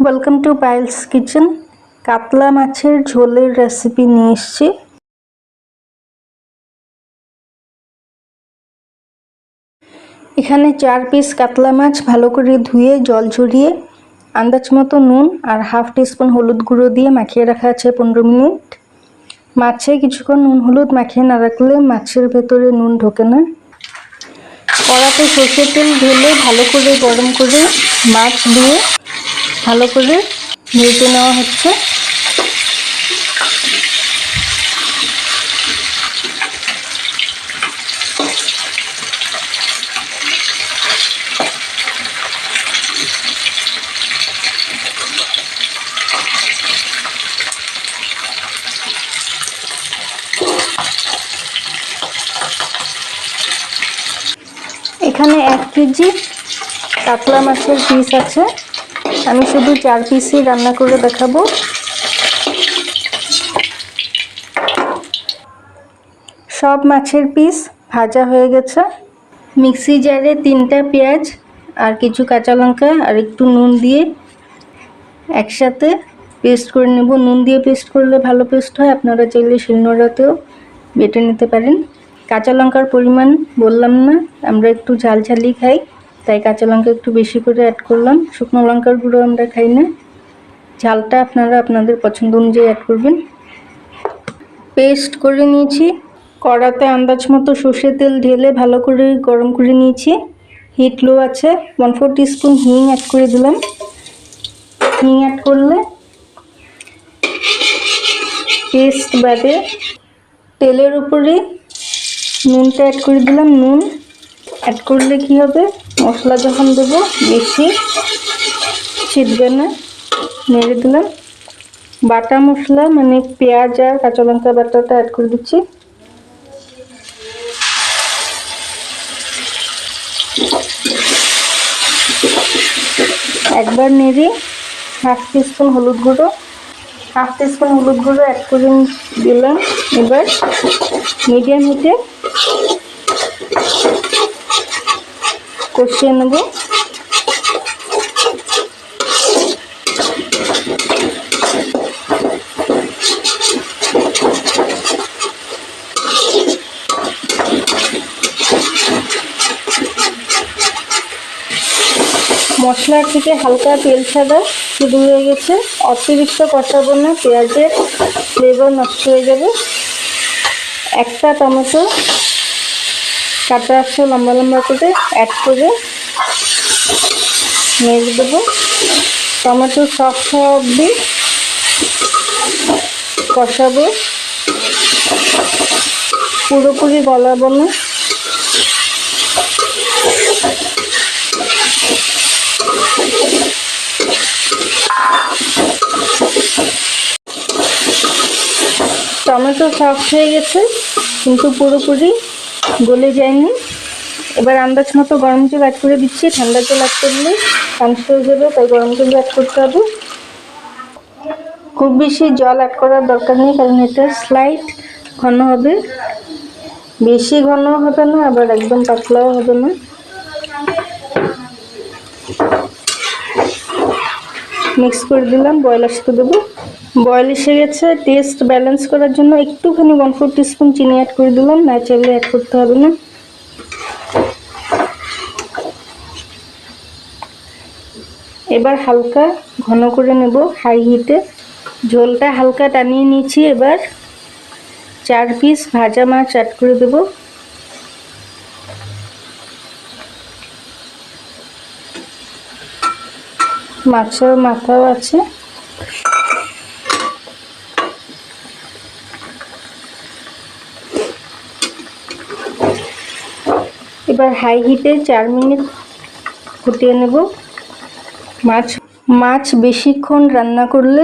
Welcome to Payel's kitchen. কাতলা মাছের ঝোলের রেসিপি নিয়ে এসেছি। এখানে 4 পিস কাতলা মাছ ভালো করে ধুয়ে জল ঝরিয়ে আন্দাজ মতো নুন আর হাফ টিস্পুন হলুদ গুঁড়ো দিয়ে মাখিয়ে রাখা আছে 15 মিনিট। মাছে কিছুক্ষণ নুন হলুদ মাখিয়ে না রাখলে মাছের ভেতরে নুন ঢোকে না। কড়াতে সরষের তেল ঢেলে ভালো করে গরম করে মাছ দিয়ে ভালো করে ভেজে নেওয়া হচ্ছে। এখানে 1 কেজি কাতলা মাছের পিস আছে। আমি শুধু 4 পিসই রান্না করে দেখাবো। সব মাছের পিস ভাজা হয়ে গেছে। মিক্সি জারে 3টা পেঁয়াজ আর কিছু কাঁচা লঙ্কা আর একটু নুন দিয়ে একসাথে পেস্ট করে নেব। নুন দিয়ে পেস্ট করলে ভালো পেস্ট হয়, আপনারা চাইলে শিলনোড়াতেও বেটে নিতে পারেন। কাঁচা লঙ্কার পরিমাণ বললাম না, আমরা একটু ঝাল ঝালই খাই, তাই কাঁচা লঙ্কা একটু বেশি করে অ্যাড করলাম। শুকনো লঙ্কার গুঁড়ো আমরা খাই না, ঝালটা আপনারা আপনাদের পছন্দ অনুযায়ী অ্যাড করবেন। পেস্ট করে নিয়েছি। কড়াতে আন্দাজ মতো সর্ষের তেল ঢেলে ভালো করে গরম করে নিয়েছি। হিট লো আছে। 1/4 টিস্পুন হিং অ্যাড করে দিলাম। হিং অ্যাড করলে পেস্ট বাদে তেলের উপরে নুনটা অ্যাড করে দিলাম। নুন অ্যাড করলে কি হবে, মশলা যখন দেবো বেশি ছিটবে না। নেড়ে দিলাম। বাটা মশলা মানে পেঁয়াজ আর কাঁচা লঙ্কা বাটাটা অ্যাড করে দিচ্ছি। একবার নেড়ে হাফ টিস্পুন হলুদ গুঁড়ো অ্যাড করে দিলাম। এবার মিডিয়াম হিটে কষিয়ে নেব। মশলা থেকে হালকা তেল ছাড়া শুরু হয়ে গেছে। অতিরিক্ত কষাবো না, পেঁয়াজের ফ্লেভার নষ্ট হয়ে যাবে। একটা টমেটো কাটা আছে লম্বা লম্বা করে অ্যাড করে নেড়ে দেবো। টমেটো সফট হওয়া অবধি কষাবো, পুরোপুরি গলাবো না। টমেটো সফট হয়ে গেছে কিন্তু পুরোপুরি গলে যায়নি। এবার আন্দাজ মতো গরম জল অ্যাড করে দিচ্ছি। ঠান্ডা জল অ্যাড করলে নষ্ট হয়ে যাবে, তাই গরম জল অ্যাড করতে হবে। খুব বেশি জল অ্যাড করার দরকার নেই, কারণ এটা স্লাইট ঘন হবে। বেশি ঘন হবে না, আবার একদম পাতলাও হবে না। মিক্স করে দিলাম। বয়েল আসতে দেবো। বয়েল এসে গেছে। টেস্ট ব্যালেন্স করার জন্য একটুখানি 1/4 টিস্পুন চিনি অ্যাড করে দিলাম। না চাইলে অ্যাড করতে হবে না। এবার হালকা ঘন করে নেব হাই হিটে। ঝোলটা হালকা টানিয়ে নিয়েছি। এবার 4 পিস ভাজা মাছ অ্যাড করে দেব। মাছের মাথাও আছে। এবার হাই হিটে 4 মিনিট ফুটিয়ে নেব। মাছ বেশিক্ষণ রান্না করলে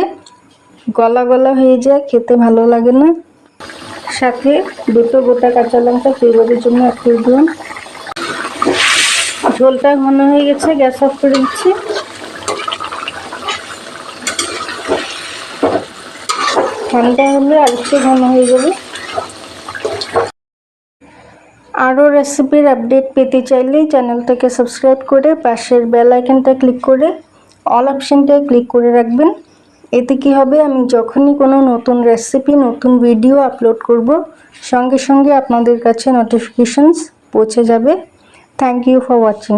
গলা গলা হয়ে যায়, খেতে ভালো লাগে না। সাথে 2টো গোটা কাঁচা লঙ্কা ফ্লেভারের জন্য অ্যাড করে দিলাম। ঝোলটা ঘন হয়ে গেছে, গ্যাস অফ করে দিচ্ছি। ঠান্ডা হলে আরেকটু ঘন হয়ে যাবে। আরও রেসিপির আপডেট পেতে চাইলে চ্যানেলটাকে সাবস্ক্রাইব করে পাশের বেল আইকনটা ক্লিক করে অল অপশানটায় ক্লিক করে রাখবেন। এতে কি হবে, আমি যখনই কোনো নতুন রেসিপি, নতুন ভিডিও আপলোড করব, সঙ্গে সঙ্গে আপনাদের কাছে নোটিফিকেশনস পৌঁছে যাবে। Thank you for watching.